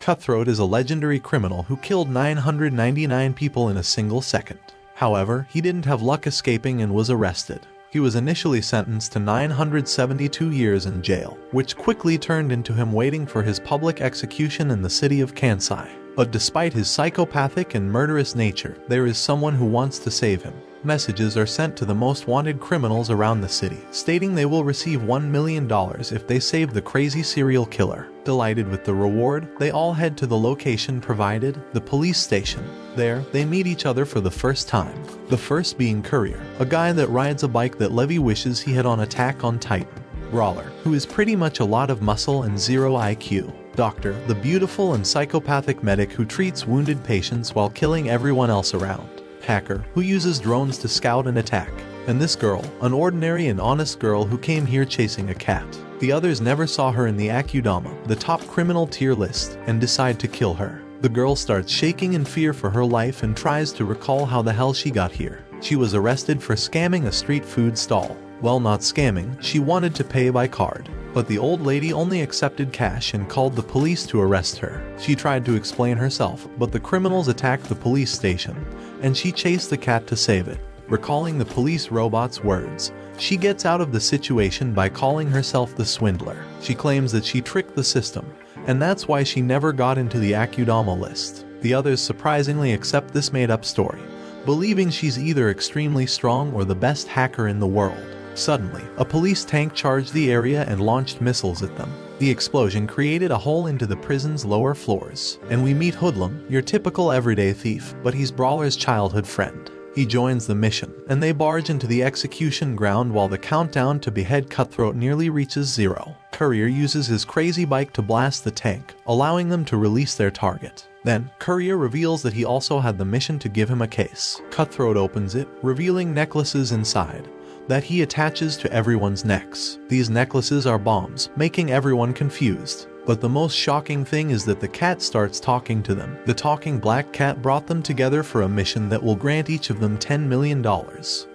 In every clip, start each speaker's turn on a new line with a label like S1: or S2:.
S1: Cutthroat is a legendary criminal who killed 999 people in a single second. However, he didn't have luck escaping and was arrested. He was initially sentenced to 972 years in jail, which quickly turned into him waiting for his public execution in the city of Kansai. But despite his psychopathic and murderous nature, there is someone who wants to save him. Messages are sent to the most wanted criminals around the city, stating they will receive $1 million if they save the crazy serial killer. Delighted with the reward, they all head to the location provided, the police station. There, they meet each other for the first time. The first being Courier, a guy that rides a bike that Levi wishes he had on Attack on Titan. Brawler, who is pretty much a lot of muscle and zero IQ. Doctor, the beautiful and psychopathic medic who treats wounded patients while killing everyone else around. Hacker, who uses drones to scout and attack. And this girl, an ordinary and honest girl who came here chasing a cat. The others never saw her in the Akudama, the top criminal tier list, and decide to kill her. The girl starts shaking in fear for her life and tries to recall how the hell she got here. She was arrested for scamming a street food stall. Well, not scamming, she wanted to pay by card. But the old lady only accepted cash and called the police to arrest her. She tried to explain herself, but the criminals attacked the police station, and she chased the cat to save it. Recalling the police robot's words, she gets out of the situation by calling herself the swindler. She claims that she tricked the system, and that's why she never got into the Akudama list. The others surprisingly accept this made-up story, believing she's either extremely strong or the best hacker in the world. Suddenly, a police tank charged the area and launched missiles at them. The explosion created a hole into the prison's lower floors, and we meet Hoodlum, your typical everyday thief, but he's Brawler's childhood friend. He joins the mission, and they barge into the execution ground while the countdown to behead Cutthroat nearly reaches 0. Courier uses his crazy bike to blast the tank, allowing them to release their target. Then, Courier reveals that he also had the mission to give him a case. Cutthroat opens it, revealing necklaces inside that he attaches to everyone's necks. These necklaces are bombs, making everyone confused. But the most shocking thing is that the cat starts talking to them. The talking black cat brought them together for a mission that will grant each of them $10 million.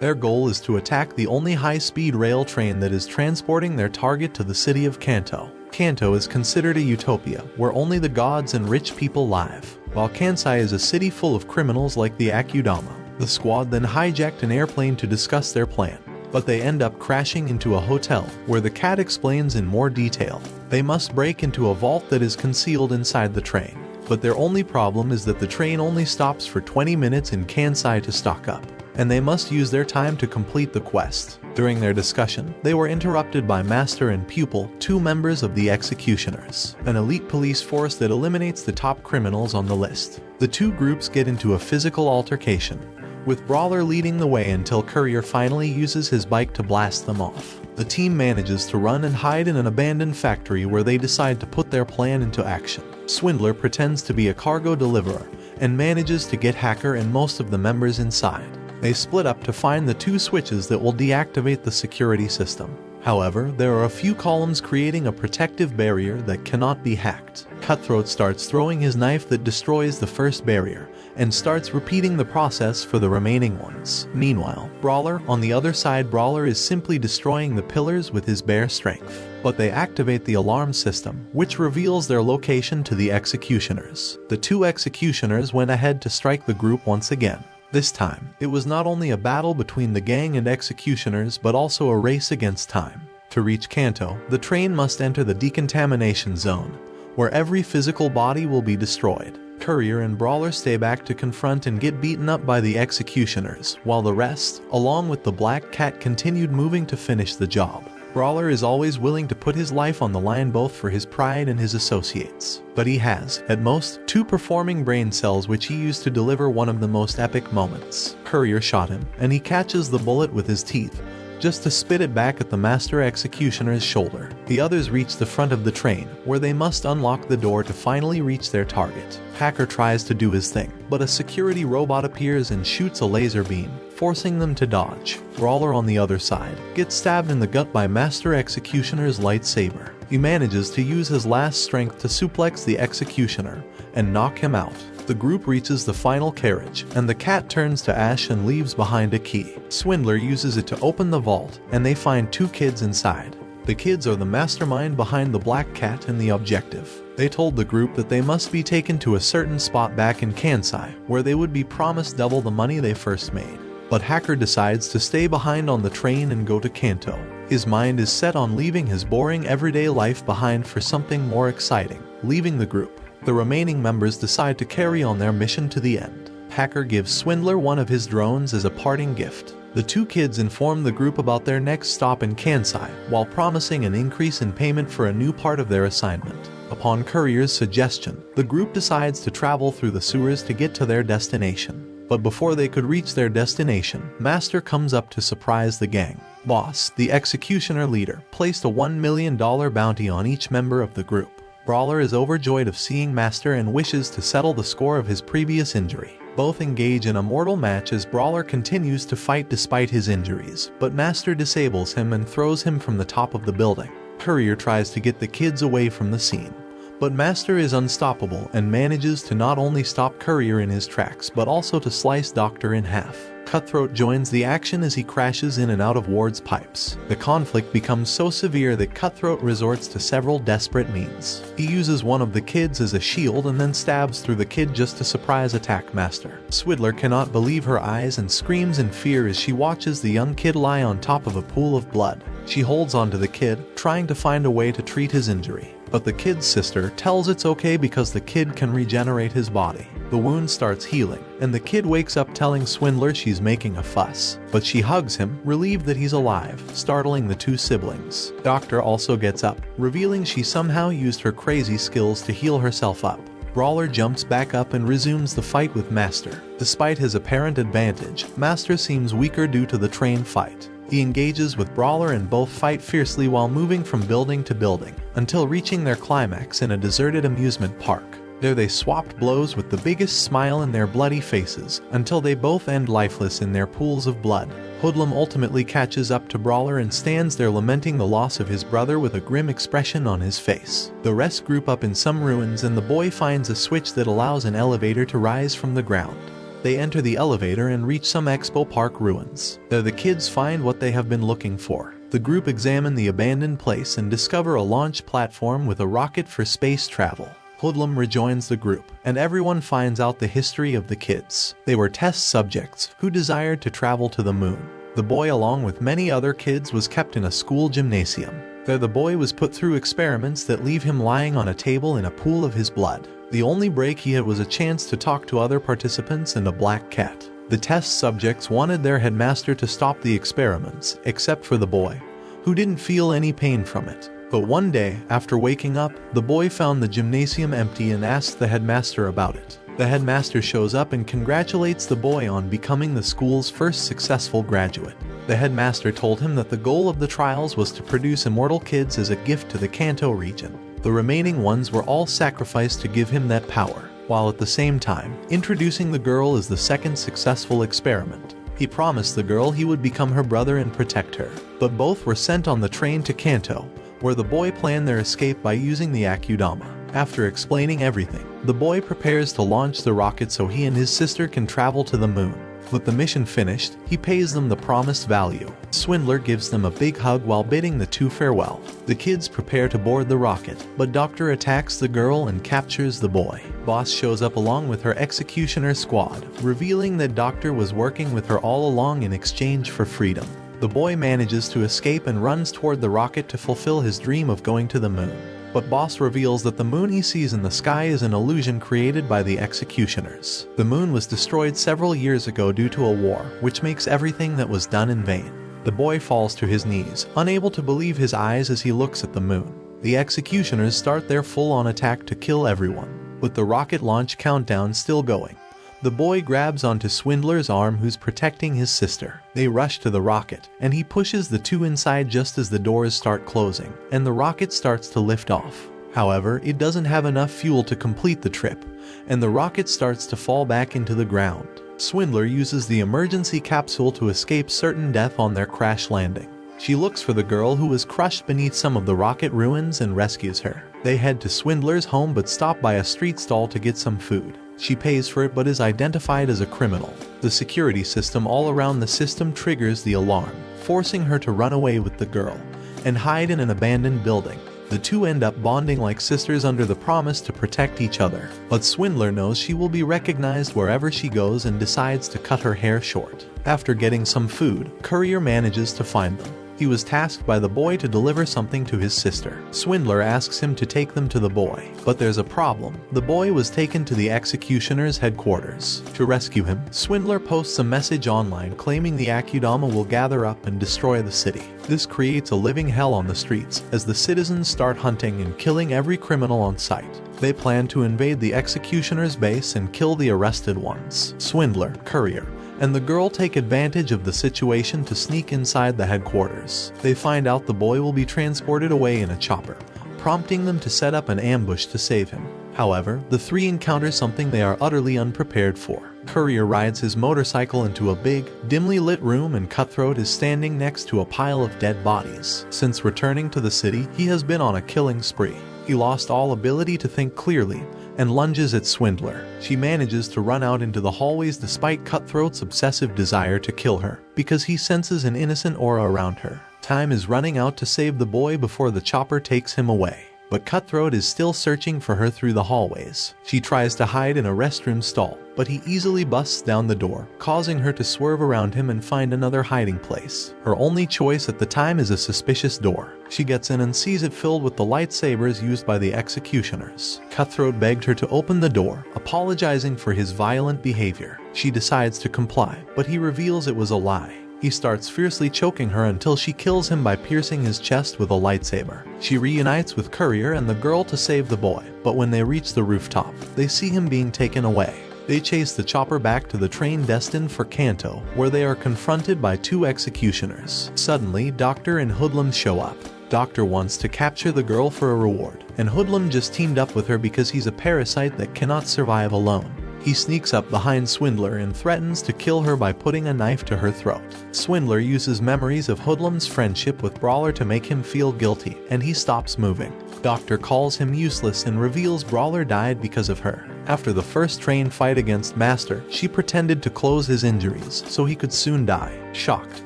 S1: Their goal is to attack the only high-speed rail train that is transporting their target to the city of Kanto. Kanto is considered a utopia, where only the gods and rich people live, while Kansai is a city full of criminals like the Akudama. The squad then hijacked an airplane to discuss their plan, but they end up crashing into a hotel, where the cat explains in more detail. They must break into a vault that is concealed inside the train, but their only problem is that the train only stops for 20 minutes in Kansai to stock up, and they must use their time to complete the quest. During their discussion, they were interrupted by Master and Pupil, two members of the Executioners, an elite police force that eliminates the top criminals on the list. The two groups get into a physical altercation, with Brawler leading the way until Courier finally uses his bike to blast them off. The team manages to run and hide in an abandoned factory where they decide to put their plan into action. Swindler pretends to be a cargo deliverer and manages to get Hacker and most of the members inside. They split up to find the two switches that will deactivate the security system. However, there are a few columns creating a protective barrier that cannot be hacked. Cutthroat starts throwing his knife that destroys the first barrier, and starts repeating the process for the remaining ones. Meanwhile, Brawler, on the other side, Brawler is simply destroying the pillars with his bare strength. But they activate the alarm system, which reveals their location to the Executioners. The two Executioners went ahead to strike the group once again. This time, it was not only a battle between the gang and Executioners, but also a race against time. To reach Kanto, the train must enter the decontamination zone, where every physical body will be destroyed. Courier and Brawler stay back to confront and get beaten up by the Executioners, while the rest, along with the Black Cat, continued moving to finish the job. Brawler is always willing to put his life on the line both for his pride and his associates. But he has, at most, 2 performing brain cells which he used to deliver one of the most epic moments. Courier shot him, and he catches the bullet with his teeth, just to spit it back at the Master Executioner's shoulder. The others reach the front of the train, where they must unlock the door to finally reach their target. Hacker tries to do his thing, but a security robot appears and shoots a laser beam, forcing them to dodge. Brawler, on the other side, gets stabbed in the gut by Master Executioner's lightsaber. He manages to use his last strength to suplex the Executioner and knock him out. The group reaches the final carriage, and the cat turns to ash and leaves behind a key. Swindler uses it to open the vault, and they find 2 kids inside. The kids are the mastermind behind the Black Cat and the objective. They told the group that they must be taken to a certain spot back in Kansai, where they would be promised double the money they first made. But Hacker decides to stay behind on the train and go to Kanto. His mind is set on leaving his boring everyday life behind for something more exciting, leaving the group. The remaining members decide to carry on their mission to the end. Hacker gives Swindler one of his drones as a parting gift. The two kids inform the group about their next stop in Kansai, while promising an increase in payment for a new part of their assignment. Upon Courier's suggestion, the group decides to travel through the sewers to get to their destination. But before they could reach their destination, Master comes up to surprise the gang. Boss, the executioner leader, placed a $1 million bounty on each member of the group. Brawler is overjoyed of seeing Master and wishes to settle the score of his previous injury. Both engage in a mortal match as Brawler continues to fight despite his injuries, but Master disables him and throws him from the top of the building. Courier tries to get the kids away from the scene, but Master is unstoppable and manages to not only stop Courier in his tracks but also to slice Doctor in half. Cutthroat joins the action as he crashes in and out of Ward's pipes. The conflict becomes so severe that Cutthroat resorts to several desperate means. He uses one of the kids as a shield and then stabs through the kid just to surprise attack Master. Swindler cannot believe her eyes and screams in fear as she watches the young kid lie on top of a pool of blood. She holds onto the kid, trying to find a way to treat his injury. But the kid's sister tells it's okay because the kid can regenerate his body. The wound starts healing, and the kid wakes up telling Swindler she's making a fuss. But she hugs him, relieved that he's alive, startling the two siblings. Doctor also gets up, revealing she somehow used her crazy skills to heal herself up. Brawler jumps back up and resumes the fight with Master. Despite his apparent advantage, Master seems weaker due to the train fight. He engages with Brawler and both fight fiercely while moving from building to building, until reaching their climax in a deserted amusement park. There they swapped blows with the biggest smile in their bloody faces, until they both end lifeless in their pools of blood. Hoodlum ultimately catches up to Brawler and stands there lamenting the loss of his brother with a grim expression on his face. The rest group up in some ruins and the boy finds a switch that allows an elevator to rise from the ground. They enter the elevator and reach some Expo Park ruins. There the kids find what they have been looking for. The group examine the abandoned place and discover a launch platform with a rocket for space travel. Hoodlum rejoins the group, and everyone finds out the history of the kids. They were test subjects who desired to travel to the moon. The boy, along with many other kids, was kept in a school gymnasium. There the boy was put through experiments that leave him lying on a table in a pool of his blood. The only break he had was a chance to talk to other participants and a black cat. The test subjects wanted their headmaster to stop the experiments, except for the boy, who didn't feel any pain from it. But one day, after waking up, the boy found the gymnasium empty and asked the headmaster about it. The headmaster shows up and congratulates the boy on becoming the school's first successful graduate. The headmaster told him that the goal of the trials was to produce immortal kids as a gift to the Kanto region. The remaining ones were all sacrificed to give him that power, while at the same time, introducing the girl as the second successful experiment. He promised the girl he would become her brother and protect her, but both were sent on the train to Kanto, where the boy planned their escape by using the Akudama. After explaining everything, the boy prepares to launch the rocket so he and his sister can travel to the moon. With the mission finished, he pays them the promised value. Swindler gives them a big hug while bidding the two farewell. The kids prepare to board the rocket, but Doctor attacks the girl and captures the boy. Boss shows up along with her executioner squad, revealing that Doctor was working with her all along in exchange for freedom. The boy manages to escape and runs toward the rocket to fulfill his dream of going to the moon. But Boss reveals that the moon he sees in the sky is an illusion created by the executioners. The moon was destroyed several years ago due to a war, which makes everything that was done in vain. The boy falls to his knees, unable to believe his eyes as he looks at the moon. The executioners start their full-on attack to kill everyone, with the rocket launch countdown still going. The boy grabs onto Swindler's arm, who's protecting his sister. They rush to the rocket, and he pushes the two inside just as the doors start closing, and the rocket starts to lift off. However, it doesn't have enough fuel to complete the trip, and the rocket starts to fall back into the ground. Swindler uses the emergency capsule to escape certain death on their crash landing. She looks for the girl who was crushed beneath some of the rocket ruins and rescues her. They head to Swindler's home but stop by a street stall to get some food. She pays for it but is identified as a criminal. The security system all around the system triggers the alarm, forcing her to run away with the girl, and hide in an abandoned building. The two end up bonding like sisters under the promise to protect each other, but Swindler knows she will be recognized wherever she goes and decides to cut her hair short. After getting some food, Courier manages to find them. He was tasked by the boy to deliver something to his sister. Swindler asks him to take them to the boy, but there's a problem. The boy was taken to the executioner's headquarters. To rescue him, Swindler posts a message online claiming the Akudama will gather up and destroy the city. This creates a living hell on the streets as the citizens start hunting and killing every criminal on sight. They plan to invade the executioner's base and kill the arrested ones. Swindler, Courier, and the girl take advantage of the situation to sneak inside the headquarters. They find out the boy will be transported away in a chopper, prompting them to set up an ambush to save him. However, the three encounter something they are utterly unprepared for. Courier rides his motorcycle into a big, dimly lit room and Cutthroat is standing next to a pile of dead bodies. Since returning to the city, he has been on a killing spree. He lost all ability to think clearly and lunges at Swindler. She manages to run out into the hallways despite Cutthroat's obsessive desire to kill her, because he senses an innocent aura around her. Time is running out to save the boy before the chopper takes him away, but Cutthroat is still searching for her through the hallways. She tries to hide in a restroom stall, but he easily busts down the door, causing her to swerve around him and find another hiding place. Her only choice at the time is a suspicious door. She gets in and sees it filled with the lightsabers used by the executioners. Cutthroat begged her to open the door, apologizing for his violent behavior. She decides to comply, but he reveals it was a lie. He starts fiercely choking her until she kills him by piercing his chest with a lightsaber. She reunites with Courier and the girl to save the boy, but when they reach the rooftop, they see him being taken away. They chase the chopper back to the train destined for Kanto, where they are confronted by two executioners. Suddenly, Doctor and Hoodlum show up. Doctor wants to capture the girl for a reward, and Hoodlum just teamed up with her because he's a parasite that cannot survive alone. He sneaks up behind Swindler and threatens to kill her by putting a knife to her throat. Swindler uses memories of Hoodlum's friendship with Brawler to make him feel guilty, and he stops moving. Doctor calls him useless and reveals Brawler died because of her. After the first train fight against Master, she pretended to close his injuries so he could soon die. Shocked,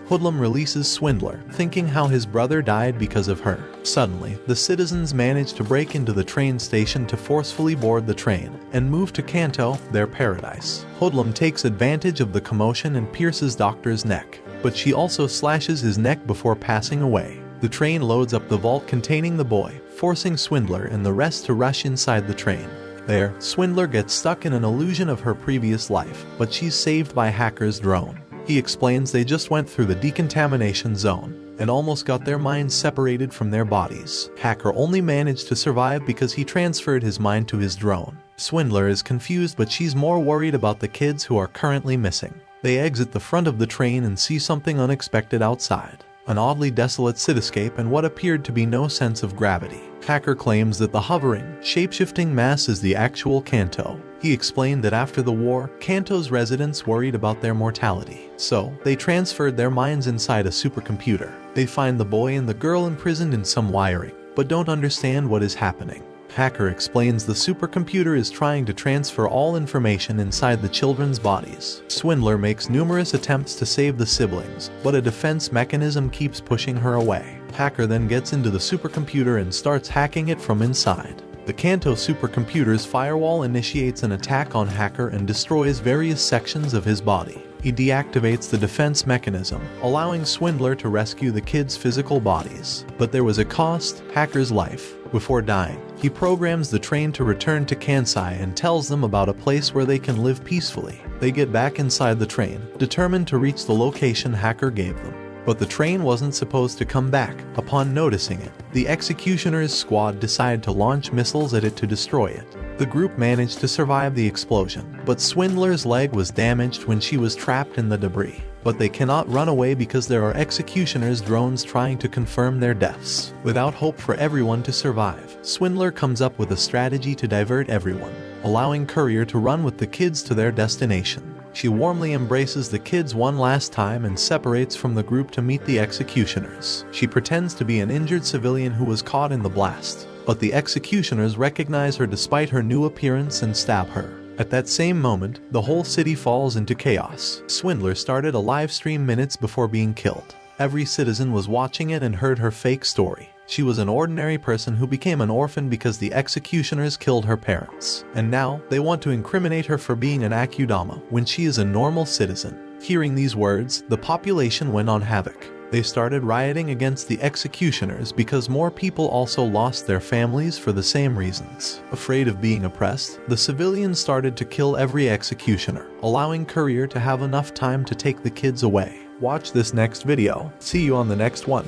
S1: Hoodlum releases Swindler, thinking how his brother died because of her. Suddenly, the citizens manage to break into the train station to forcefully board the train and move to Kanto, their paradise. Hoodlum takes advantage of the commotion and pierces Doctor's neck, but she also slashes his neck before passing away. The train loads up the vault containing the boy, forcing Swindler and the rest to rush inside the train. There, Swindler gets stuck in an illusion of her previous life, but she's saved by Hacker's drone. He explains they just went through the decontamination zone and almost got their minds separated from their bodies. Hacker only managed to survive because he transferred his mind to his drone. Swindler is confused, but she's more worried about the kids who are currently missing. They exit the front of the train and see something unexpected outside. An oddly desolate cityscape and what appeared to be no sense of gravity. Hacker claims that the hovering, shape-shifting mass is the actual Kanto. He explained that after the war, Kanto's residents worried about their mortality, so they transferred their minds inside a supercomputer. They find the boy and the girl imprisoned in some wiring, but don't understand what is happening. Hacker explains the supercomputer is trying to transfer all information inside the children's bodies. Swindler makes numerous attempts to save the siblings, but a defense mechanism keeps pushing her away. Hacker then gets into the supercomputer and starts hacking it from inside. The Kanto supercomputer's firewall initiates an attack on Hacker and destroys various sections of his body. He deactivates the defense mechanism, allowing Swindler to rescue the kids' physical bodies. But there was a cost: Hacker's life. Before dying, he programs the train to return to Kansai and tells them about a place where they can live peacefully. They get back inside the train, determined to reach the location Hacker gave them. But the train wasn't supposed to come back. Upon noticing it, the executioner's squad decide to launch missiles at it to destroy it. The group managed to survive the explosion, but Swindler's leg was damaged when she was trapped in the debris. But they cannot run away because there are executioners' drones trying to confirm their deaths. Without hope for everyone to survive, Swindler comes up with a strategy to divert everyone, allowing Courier to run with the kids to their destination. She warmly embraces the kids one last time and separates from the group to meet the executioners. She pretends to be an injured civilian who was caught in the blast, but the executioners recognize her despite her new appearance and stab her. At that same moment, the whole city falls into chaos. Swindler started a live stream minutes before being killed. Every citizen was watching it and heard her fake story. She was an ordinary person who became an orphan because the executioners killed her parents. And now, they want to incriminate her for being an akudama when she is a normal citizen. Hearing these words, the population went on havoc. They started rioting against the executioners because more people also lost their families for the same reasons. Afraid of being oppressed, the civilians started to kill every executioner, allowing Courier to have enough time to take the kids away. Watch this next video. See you on the next one.